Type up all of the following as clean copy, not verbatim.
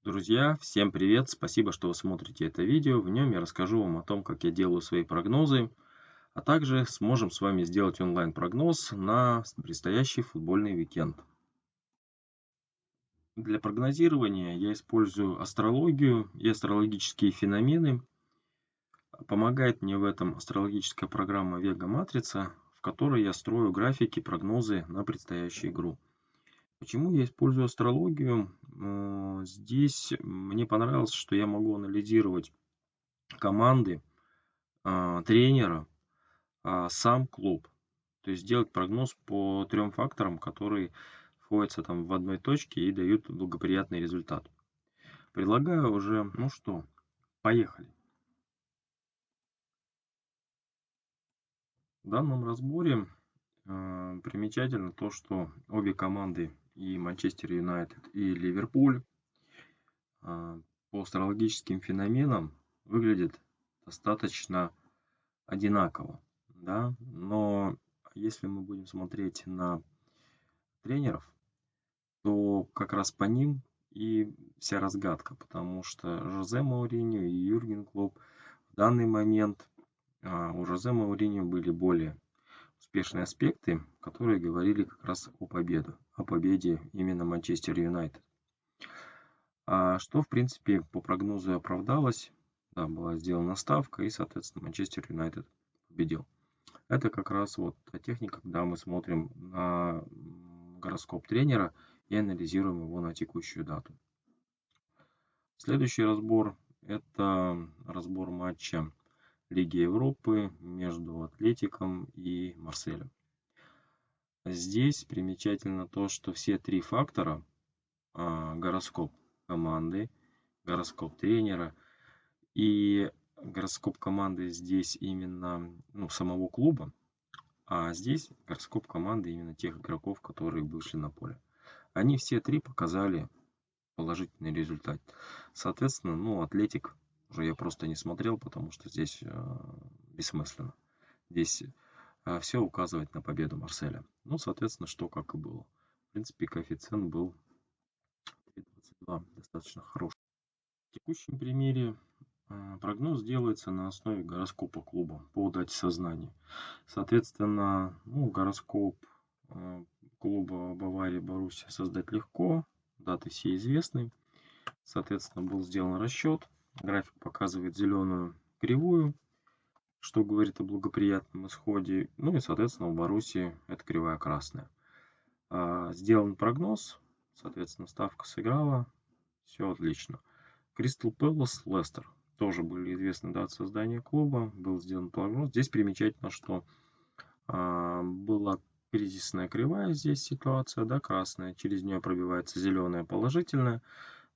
Друзья, всем привет! Спасибо, что вы смотрите это видео. В нем я расскажу вам о том, как я делаю свои прогнозы, а также сможем с вами сделать онлайн-прогноз на предстоящий футбольный уикенд. Для прогнозирования я использую астрологию и астрологические феномены. Помогает мне в этом астрологическая программа Vega Matrix, в которой я строю графики, прогнозы на предстоящую игру. Почему я использую астрологию? Здесь мне понравилось, что я могу анализировать команды, тренера, сам клуб. То есть делать прогноз по 3 факторам, которые сходятся там в одной точке и дают благоприятный результат. Предлагаю уже, ну что, поехали. В данном разборе примечательно то, что обе команды, и Манчестер Юнайтед, и Ливерпуль, по астрологическим феноменам выглядят достаточно одинаково, да. Но если мы будем смотреть на тренеров, то как раз по ним и вся разгадка, потому что Жозе Мауриньо и Юрген Клопп в данный момент, у Жозе Мауриньо были более успешные аспекты, которые говорили как раз о победе именно Манчестер Юнайтед. Что, в принципе, по прогнозу и оправдалось. Да, была сделана ставка, и, соответственно, Манчестер Юнайтед победил. Это как раз вот та техника, когда мы смотрим на гороскоп тренера и анализируем его на текущую дату. Следующий разбор – это разбор матча Лиги Европы между Атлетиком и Марселем. Здесь примечательно то, что все 3 фактора – гороскоп команды, гороскоп тренера и гороскоп команды здесь именно самого клуба, а здесь гороскоп команды именно тех игроков, которые вышли на поле. Они все 3 показали положительный результат. Соответственно, Атлетик уже я просто не смотрел, потому что здесь бессмысленно. Здесь все указывает на победу Марселя. Соответственно, что как и было. В принципе, коэффициент был 3,22, достаточно хороший. В текущем примере прогноз делается на основе гороскопа клуба по дате сознания. Соответственно, гороскоп клуба Бавария Боруссия создать легко. Даты все известны. Соответственно, был сделан расчет. График показывает зеленую кривую, что говорит о благоприятном исходе. И, соответственно, у Боруссии это кривая красная. Сделан прогноз. Соответственно, ставка сыграла. Все отлично. Кристал Пэлас, Лестер. Тоже были известны даты создания клуба. Был сделан прогноз. Здесь примечательно, что была кризисная кривая здесь ситуация, да, красная. Через нее пробивается зеленая положительная.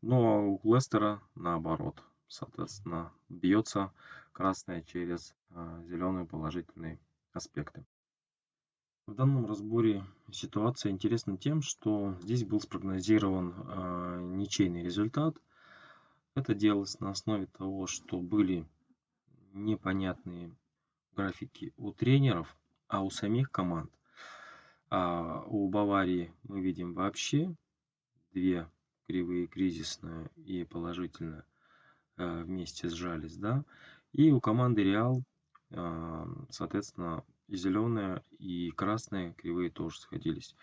Но у Лестера наоборот. Соответственно, бьется красная через зеленые положительные аспекты. В данном разборе ситуация интересна тем, что здесь был спрогнозирован ничейный результат. Это делалось на основе того, что были непонятные графики у тренеров, а у самих команд. У Баварии мы видим вообще 2 кривые, кризисная и положительная, вместе сжались, да. И у команды Реал, соответственно, и зеленая, и красная кривые тоже сходились.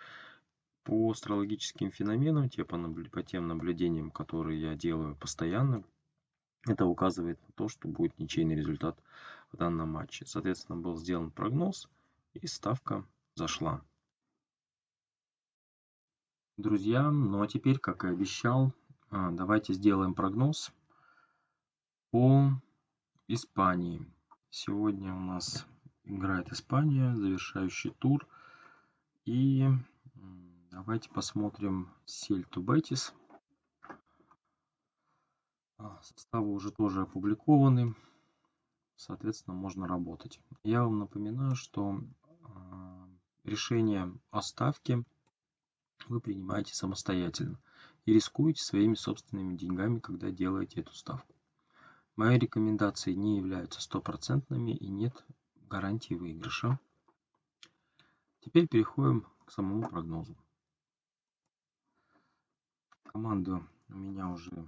По астрологическим феноменам, по тем наблюдениям, которые я делаю постоянно, это указывает на то, что будет ничейный результат в данном матче. Соответственно, был сделан прогноз, и ставка зашла. Друзья, а теперь, как и обещал, давайте сделаем прогноз по Испании. Сегодня у нас играет Испания, завершающий тур. И давайте посмотрим Сельту Бетис. Составы уже тоже опубликованы. Соответственно, можно работать. Я вам напоминаю, что решение о ставке вы принимаете самостоятельно и рискуете своими собственными деньгами, когда делаете эту ставку. Мои рекомендации не являются стопроцентными и нет гарантии выигрыша. Теперь переходим к самому прогнозу. Команды у меня уже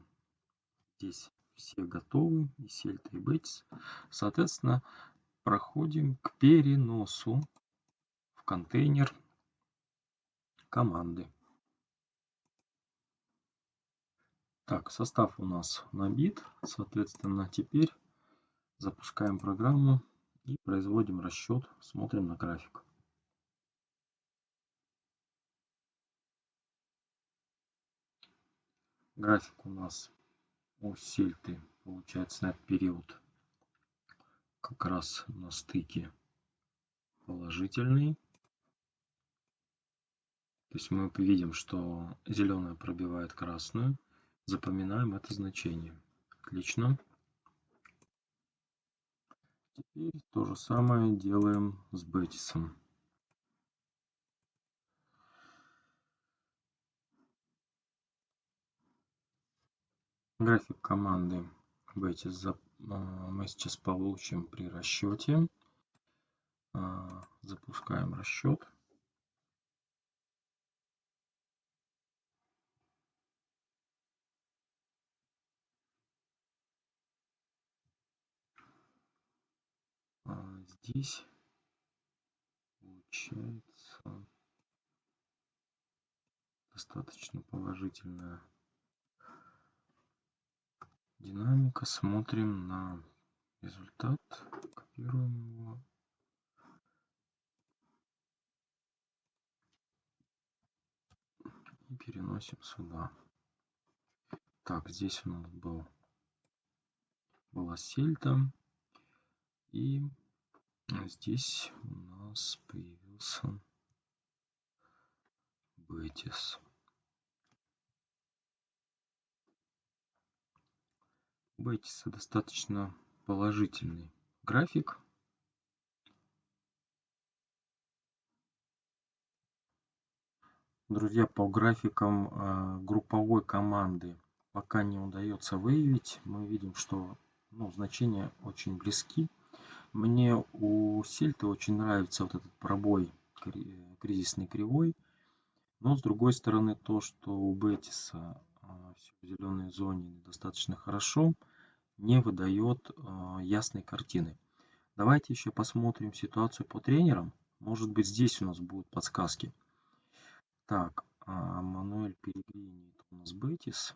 Здесь все готовы, и Сельта, и Бетис. Соответственно, проходим к переносу в контейнер команды. Так, состав у нас набит. Соответственно, теперь запускаем программу и производим расчет. Смотрим на график. График у нас у Сельты получается на этот период как раз на стыке положительный. То есть мы видим, что зеленая пробивает красную. Запоминаем это значение. Отлично. Теперь то же самое делаем с Бетисом. График команды Бетис мы сейчас получим при расчете. Запускаем расчет. Здесь получается достаточно положительная динамика. Смотрим на результат, копируем его. И переносим сюда. Так, здесь у нас была Сельта. И здесь у нас появился Бетис. У Бетиса достаточно положительный график. Друзья, по графикам групповой команды пока не удается выявить. Мы видим, что значения очень близки. Мне у Сельты очень нравится вот этот пробой кризисной кривой. Но с другой стороны, то, что у Бетиса все в зеленой зоне достаточно хорошо, не выдает ясной картины. Давайте еще посмотрим ситуацию по тренерам. Может быть, здесь у нас будут подсказки. Так, Мануэль Пеллегрини, это у нас Бетис.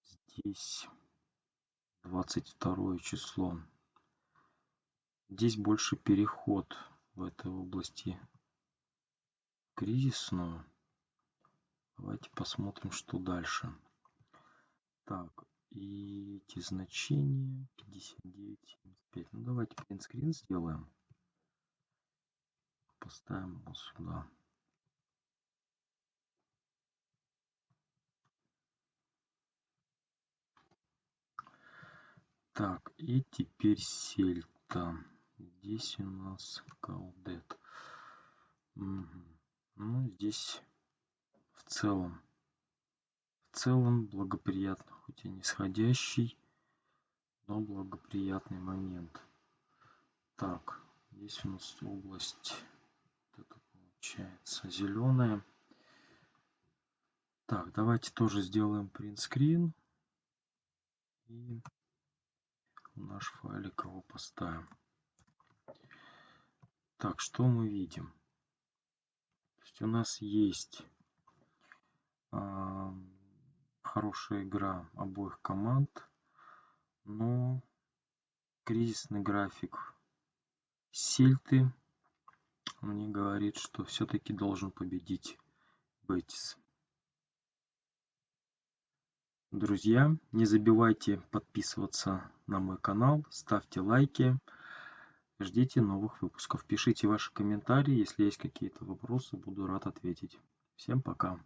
Здесь 22 число. Здесь больше переход в этой области кризисную. Давайте посмотрим, что дальше. Так, и эти значения 59,75. Ну, давайте принтскрин сделаем. Поставим его сюда. Так, и теперь Сельта. Здесь у нас Калдет. Ну, здесь в целом благоприятно, хоть и нисходящий, но благоприятный момент. Так, здесь у нас область, это получается зеленая. Так, давайте тоже сделаем принтскрин. И наш файлик его поставим. Так, что мы видим? То есть у нас есть хорошая игра обоих команд, но кризисный график Сельты мне говорит, что все-таки должен победить Бетис. Друзья, не забывайте подписываться на мой канал, ставьте лайки, ждите новых выпусков. Пишите ваши комментарии, если есть какие-то вопросы, буду рад ответить. Всем пока!